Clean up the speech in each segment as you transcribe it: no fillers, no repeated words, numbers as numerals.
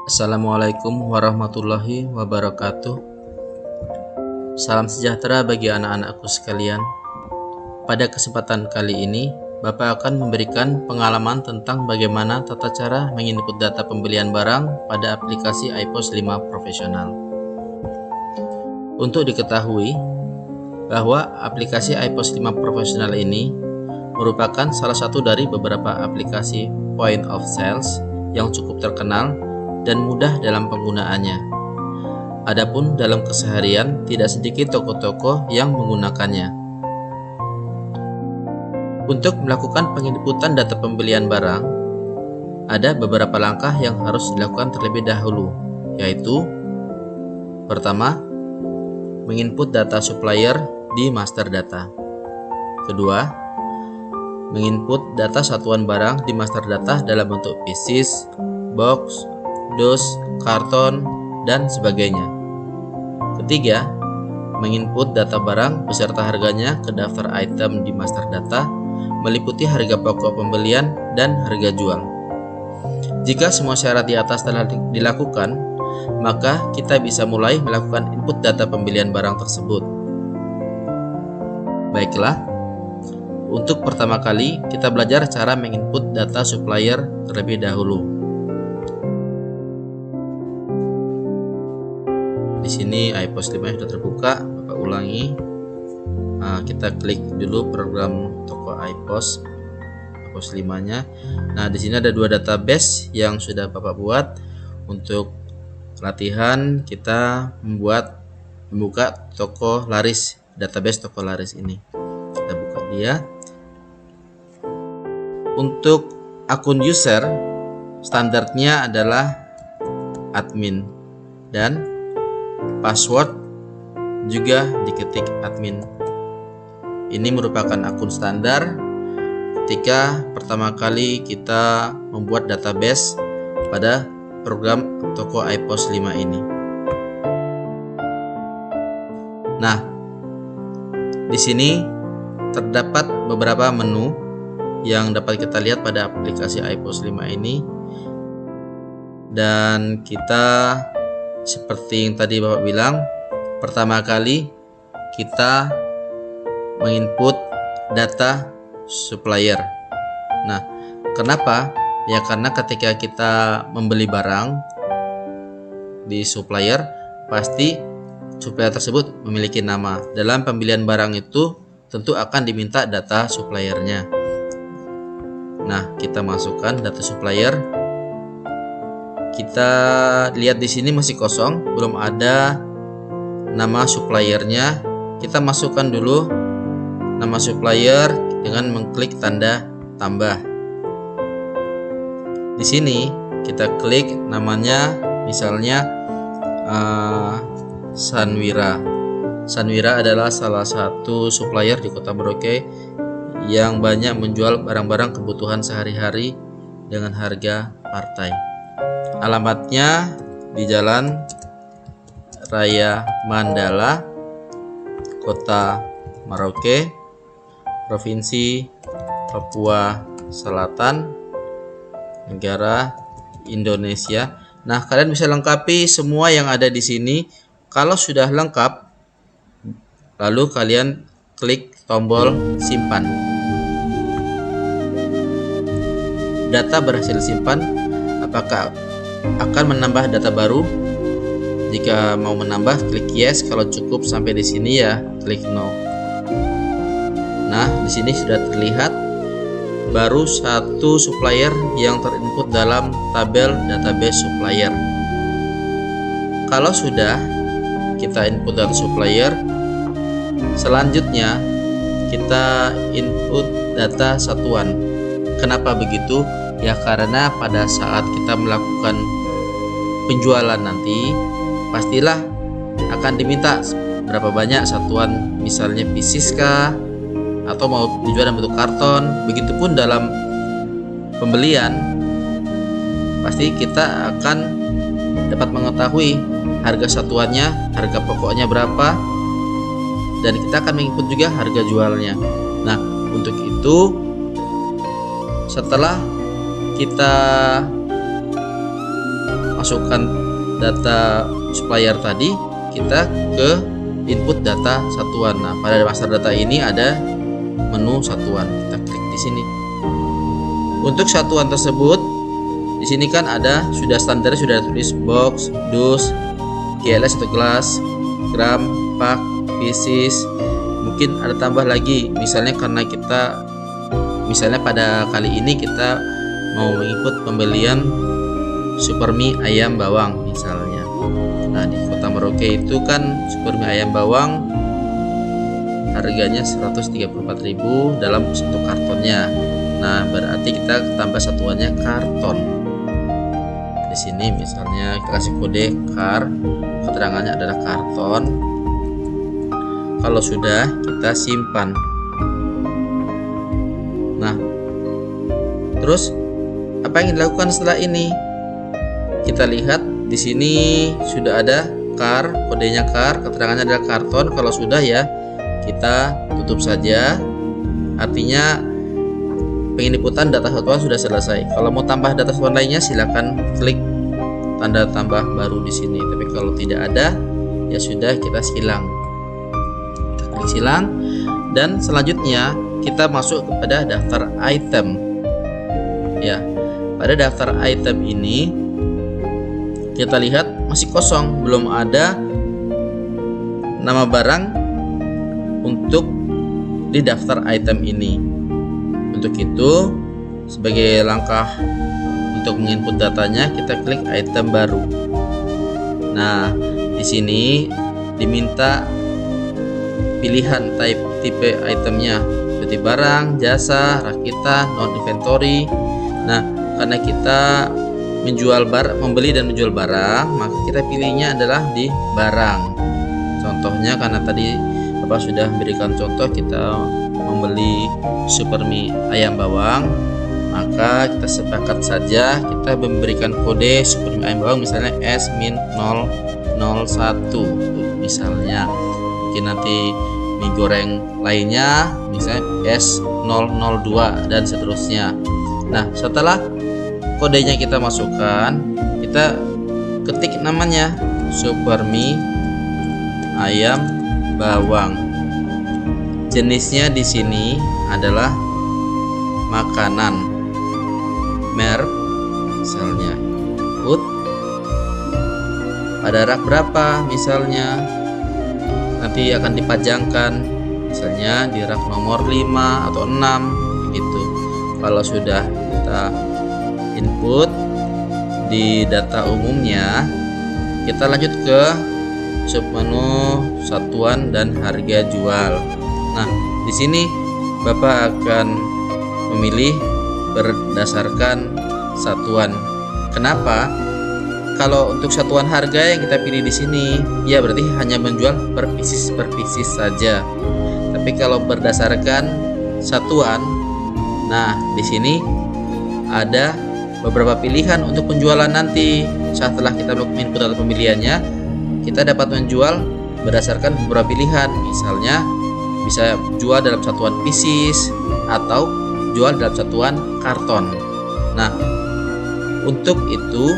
Assalamualaikum warahmatullahi wabarakatuh. Salam sejahtera bagi anak-anakku sekalian. Pada kesempatan kali ini, Bapak akan memberikan pengalaman tentang bagaimana tata cara menginput data pembelian barang pada aplikasi iPOS 5 Profesional. Untuk diketahui bahwa aplikasi iPOS 5 Profesional ini merupakan salah satu dari beberapa aplikasi point of sales yang cukup terkenal dan mudah dalam penggunaannya. Adapun dalam keseharian tidak sedikit toko-toko yang menggunakannya. Untuk melakukan penginputan data pembelian barang, ada beberapa langkah yang harus dilakukan terlebih dahulu, yaitu pertama, menginput data supplier di master data. Kedua, menginput data satuan barang di master data dalam bentuk pieces, box, dos, karton, dan sebagainya. Ketiga, menginput data barang beserta harganya ke daftar item di master data, meliputi harga pokok pembelian dan harga jual. Jika semua syarat di atas telah dilakukan, maka kita bisa mulai melakukan input data pembelian barang tersebut. Baiklah, untuk pertama kali kita belajar cara menginput data supplier terlebih dahulu. Di sini iPOS 5 sudah terbuka, Bapak ulangi. Kita klik dulu program toko iPOS 5-nya. Nah, di sini ada dua database yang sudah Bapak buat. Untuk latihan kita membuka toko laris, database toko laris ini. Kita buka dia. Untuk akun user, standarnya adalah admin dan password juga diketik admin. Ini merupakan akun standar ketika pertama kali kita membuat database pada program toko iPOS 5 ini. Nah, di sini terdapat beberapa menu yang dapat kita lihat pada aplikasi iPOS 5 ini, dan kita seperti yang tadi Bapak bilang, pertama kali kita menginput data supplier. Nah, kenapa? Ya karena ketika kita membeli barang di supplier, pasti supplier tersebut memiliki nama. Dalam pembelian barang itu tentu akan diminta data suppliernya. Nah, kita masukkan data supplier. Kita lihat di sini masih kosong, belum ada nama suppliernya. Kita masukkan dulu nama supplier dengan mengklik tanda tambah. Di sini kita klik namanya, misalnya Sanwira. Sanwira adalah salah satu supplier di Kota Merauke yang banyak menjual barang-barang kebutuhan sehari-hari dengan harga partai. Alamatnya di Jalan Raya Mandala, Kota Merauke, Provinsi Papua Selatan, negara Indonesia. Nah, kalian bisa lengkapi semua yang ada di sini. Kalau sudah lengkap, lalu kalian klik tombol simpan. Data berhasil simpan. Apakah akan menambah data baru? Jika mau menambah, klik yes. Kalau cukup sampai di sini ya klik no. Nah, di sini sudah terlihat baru satu supplier yang terinput dalam tabel database supplier. Kalau sudah kita input data supplier, selanjutnya kita input data satuan. Kenapa begitu? Ya karena pada saat kita melakukan penjualan nanti, pastilah akan diminta berapa banyak satuan, misalnya pieces kah, atau mau dijual dalam bentuk karton. Begitupun dalam pembelian, pasti kita akan dapat mengetahui harga satuannya, harga pokoknya berapa, dan kita akan menginput juga harga jualnya. Nah, untuk itu setelah kita masukkan data supplier tadi, kita ke input data satuan. Nah, pada master data ini ada menu satuan. Kita klik di sini. Untuk satuan tersebut, di sini kan ada sudah standar, sudah tulis box, dus, GLS atau gelas, gram, pak, pieces. Mungkin ada tambah lagi, misalnya karena misalnya pada kali ini kita mau mengikut pembelian super mie ayam bawang misalnya. Nah, di Kota Merauke itu kan super mie ayam bawang harganya 134.000 dalam satu kartonnya. Nah, berarti kita tambah satuannya karton. Di sini misalnya kita kasih kode kar, keterangannya adalah karton. Kalau sudah, kita simpan. Nah, terus apa yang dilakukan setelah ini? Kita lihat di sini sudah ada kar, kodenya kar, keterangannya adalah karton. Kalau sudah ya, kita tutup saja. Artinya penginiputan data satuan sudah selesai. Kalau mau tambah data satuan lainnya, silakan klik tanda tambah baru di sini. Tapi kalau tidak ada, ya sudah, kita silang. Klik silang, dan selanjutnya kita masuk kepada daftar item. Ya, pada daftar item ini kita lihat masih kosong, belum ada nama barang untuk di daftar item ini. Untuk itu, sebagai langkah untuk menginput datanya, kita klik item baru. Nah, di sini diminta pilihan tipe itemnya, seperti barang, jasa, rakitan, non inventory. Nah, karena kita membeli dan menjual barang, maka kita pilihnya adalah di barang. Contohnya, karena tadi Bapak sudah memberikan contoh, kita membeli super mie ayam bawang, maka kita sepakat saja kita memberikan kode super mie ayam bawang, misalnya S-001 misalnya. Mungkin nanti mie goreng lainnya misalnya S002 dan seterusnya. Nah, setelah kodenya kita masukkan, kita ketik namanya super mie ayam bawang. Jenisnya di sini adalah makanan, merek misalnya food, pada rak berapa misalnya, nanti akan dipajangkan misalnya di rak nomor 5 atau 6 begitu. Kalau sudah kita input di data umumnya, kita lanjut ke submenu satuan dan harga jual. Nah, di sini Bapak akan memilih berdasarkan satuan. Kenapa? Kalau untuk satuan harga yang kita pilih di sini, ya berarti hanya menjual per pieces saja. Tapi kalau berdasarkan satuan, nah di sini ada beberapa pilihan untuk penjualan nanti. Setelah kita melakukan input data pembeliannya, kita dapat menjual berdasarkan beberapa pilihan. Misalnya bisa jual dalam satuan pieces atau jual dalam satuan karton. Nah, untuk itu,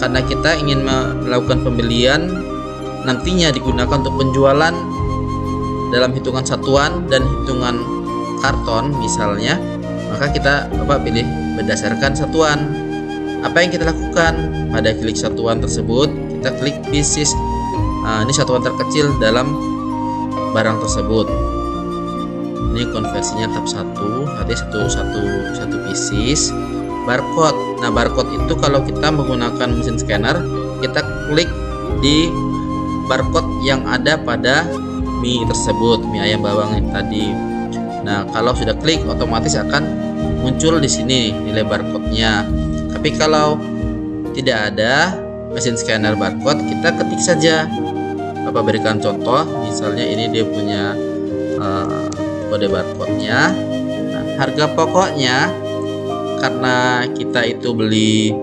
karena kita ingin melakukan pembelian nantinya digunakan untuk penjualan dalam hitungan satuan dan hitungan karton misalnya, maka Bapak pilih berdasarkan satuan. Apa yang kita lakukan? Pada klik satuan tersebut, kita klik pieces. Ini satuan terkecil dalam barang tersebut. Ini konversinya tahap 1, artinya satu pieces. Barcode. Nah, barcode itu kalau kita menggunakan mesin scanner, kita klik di barcode yang ada pada mie tersebut, mie ayam bawang yang tadi. Nah, kalau sudah klik, otomatis akan muncul di sini nilai barcode-nya. Tapi kalau tidak ada mesin scanner barcode, kita ketik saja. Bapak berikan contoh, misalnya ini dia punya kode barcode-nya. Nah, harga pokoknya, karena kita itu beli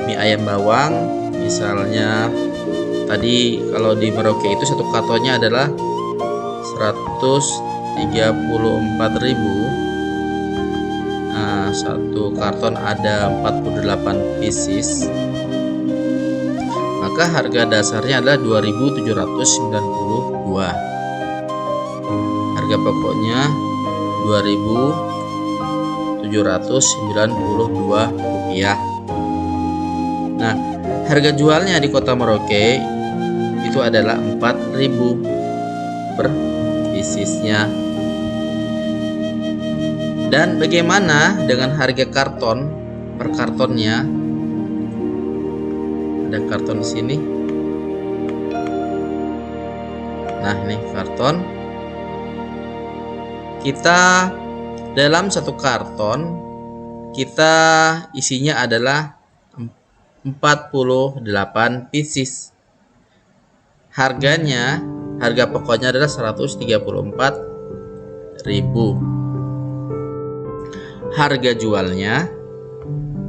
mie ayam bawang, misalnya tadi kalau di Merauke itu satu kartonnya adalah 134.000. Nah, satu karton ada 48 pieces. maka harga dasarnya adalah 2.792. Harga pokoknya 2.792 rupiah. Nah, harga jualnya di Kota Merauke itu adalah 4.000 per piecesnya. Dan bagaimana dengan harga karton per kartonnya? Ada karton di sini. Nah, ini karton. Kita dalam satu karton kita isinya adalah 48 pieces. Harga pokoknya adalah 134.000. Harga jualnya,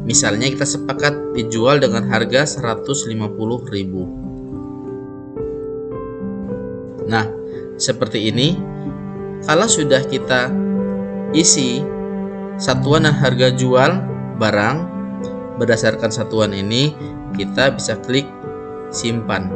misalnya kita sepakat dijual dengan harga 150.000. Nah, seperti ini. Kalau sudah kita isi satuan dan harga jual barang berdasarkan satuan ini, kita bisa klik simpan.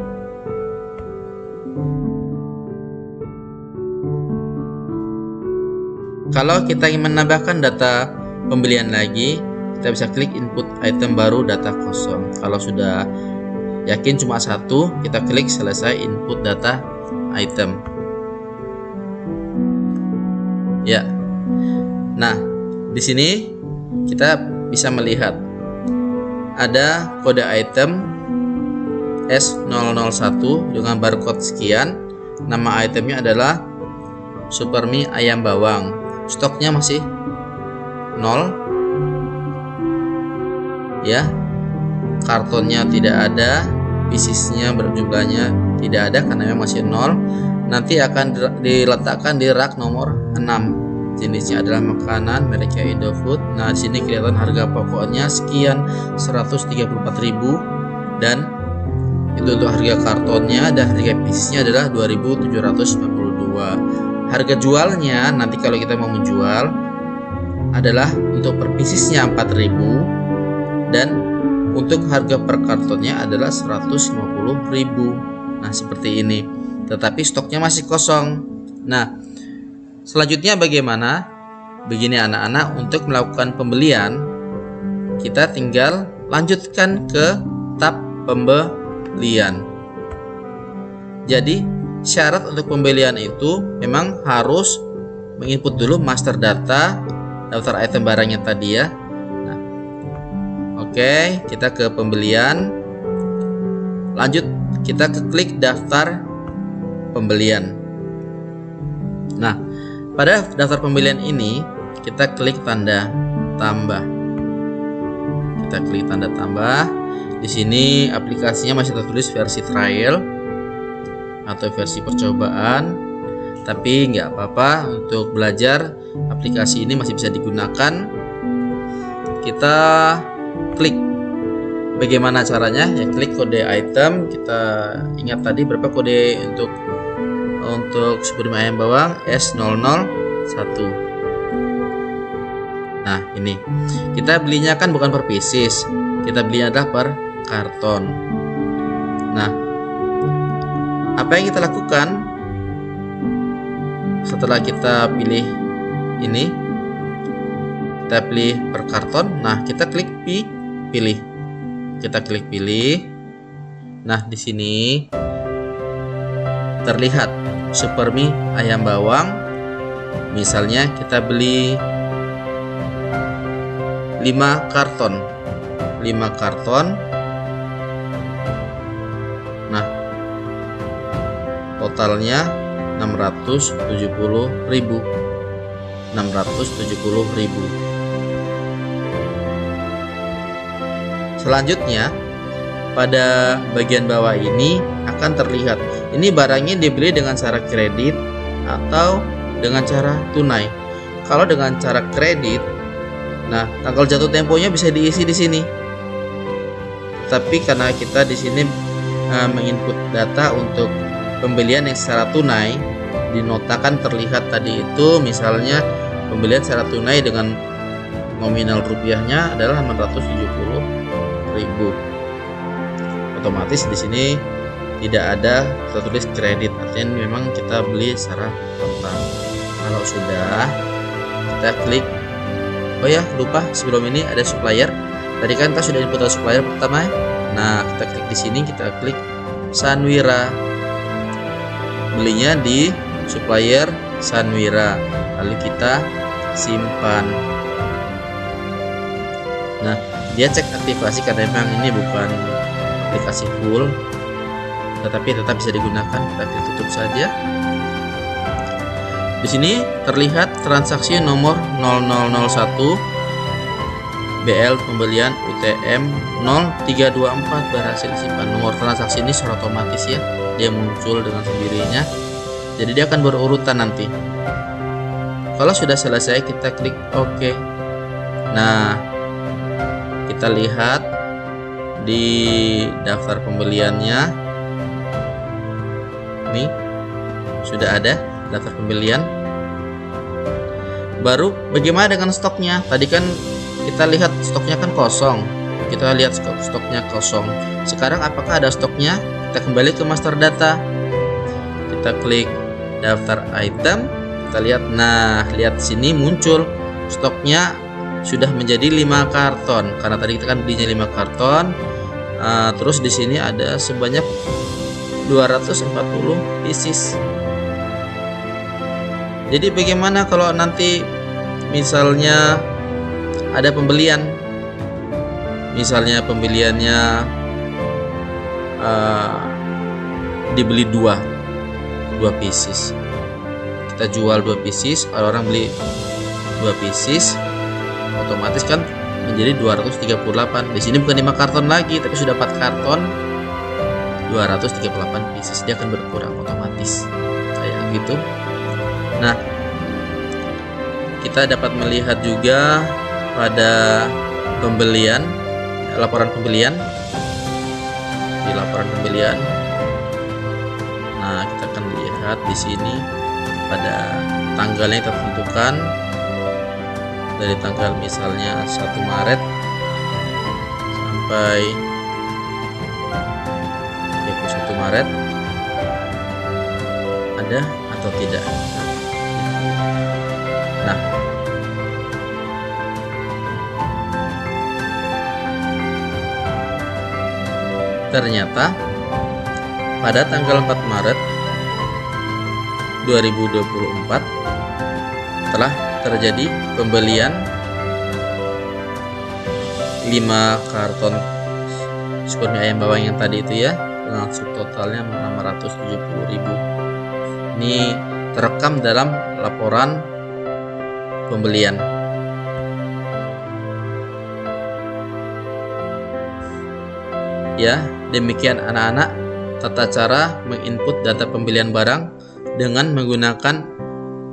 Kalau kita ingin menambahkan data pembelian lagi, kita bisa klik input item baru data kosong. Kalau sudah yakin cuma satu, kita klik selesai input data item. Ya. Nah, di sini kita bisa melihat ada kode item S001 dengan barcode sekian. Nama itemnya adalah Super Mie ayam bawang. Stoknya masih 0. Ya. Kartonnya tidak ada, piecesnya berjumlahnya tidak ada karena memang masih 0. Nanti akan diletakkan di rak nomor 6. Jenisnya adalah makanan mereknya Indofood. Nah, di sini kelihatan harga pokoknya sekian 134.000 dan itu untuk harga kartonnya, dan harga piecesnya adalah 2.792. Harga jualnya nanti kalau kita mau menjual adalah untuk per piecesnya 4.000 dan untuk harga per kartonnya adalah 150.000. Nah, seperti ini. Tetapi stoknya masih kosong. Nah, selanjutnya bagaimana? Begini anak-anak, untuk melakukan pembelian kita tinggal lanjutkan ke tab pembelian. Jadi syarat untuk pembelian itu memang harus menginput dulu master data daftar item barangnya tadi ya. Nah, oke, kita ke pembelian. Lanjut kita ke klik daftar pembelian. Nah, pada daftar pembelian ini kita klik tanda tambah. Kita klik tanda tambah. Di sini aplikasinya masih tertulis versi trial atau versi percobaan, tapi nggak apa-apa, untuk belajar aplikasi ini masih bisa digunakan. Kita klik. Bagaimana caranya? Ya, klik kode item. Kita ingat tadi berapa kode untuk Super Mie ayam bawang S001. Nah, ini kita belinya kan bukan per pieces, kita belinya adalah per karton. Nah, apa yang kita lakukan setelah kita pilih ini? Kita pilih per karton. Nah, kita klik pilih. Kita klik pilih. Nah, di sini terlihat Super Mie ayam bawang. Misalnya kita beli 5 karton. Nah, totalnya 670.000. Selanjutnya pada bagian bawah ini akan terlihat ini barangnya dibeli dengan cara kredit atau dengan cara tunai. Kalau dengan cara kredit, nah tanggal jatuh temponya bisa diisi di sini. Tapi karena kita di sini menginput data untuk pembelian yang secara tunai, dinotakan terlihat tadi itu misalnya pembelian secara tunai dengan nominal rupiahnya adalah 670.000. Otomatis di sini tidak ada tertulis kredit, artinya memang kita beli secara kontan. Kalau sudah, kita klik. Oh ya, lupa sebelum ini ada supplier. Tadi kan kita sudah input supplier pertama. Nah, kita klik di sini, kita klik Sanwira. Belinya di supplier Sanwira. Lalu kita simpan. Nah, dia cek aktivasi karena memang ini bukan aplikasi full, tetapi tetap bisa digunakan. Kita klik tutup saja. Di sini terlihat transaksi nomor 0001 BL pembelian UTM 0324 berhasil disimpan. Nomor transaksi ini secara otomatis ya, dia muncul dengan sendirinya. Jadi dia akan berurutan nanti. Kalau sudah selesai, kita klik OK. Nah, kita lihat di daftar pembeliannya. Nih, sudah ada daftar pembelian. Baru bagaimana dengan stoknya? Tadi kan kita lihat stoknya kan kosong. Kita lihat stoknya kosong. Sekarang apakah ada stoknya? Kita kembali ke master data. Kita klik daftar item. Kita lihat, nah lihat sini muncul stoknya sudah menjadi 5 karton karena tadi kita kan belinya 5 karton. Terus di sini ada sebanyak 240 pieces. Jadi bagaimana kalau nanti misalnya ada pembelian, misalnya pembeliannya dibeli 2 pieces, kita jual 2 pieces, orang beli 2 pieces, otomatis kan menjadi 238. Di sini bukan 5 karton lagi, tapi sudah 4 karton, 238 pieces. Dia akan berkurang otomatis kayak gitu. Nah, kita dapat melihat juga pada pembelian, laporan pembelian. Di laporan pembelian, nah kita akan lihat di sini pada tanggalnya kita tentukan, dari tanggal misalnya 1 Maret sampai 31 Maret ada atau tidak. Nah, ternyata pada tanggal 4 Maret 2024 telah terjadi pembelian 5 karton syukur mie ayam bawang yang tadi itu ya, dengan subtotalnya 670.000. Ini terekam dalam laporan pembelian. Ya, demikian anak-anak tata cara menginput data pembelian barang dengan menggunakan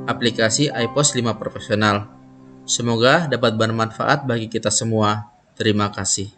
aplikasi iPOS 5 Profesional. Semoga dapat bermanfaat bagi kita semua. Terima kasih.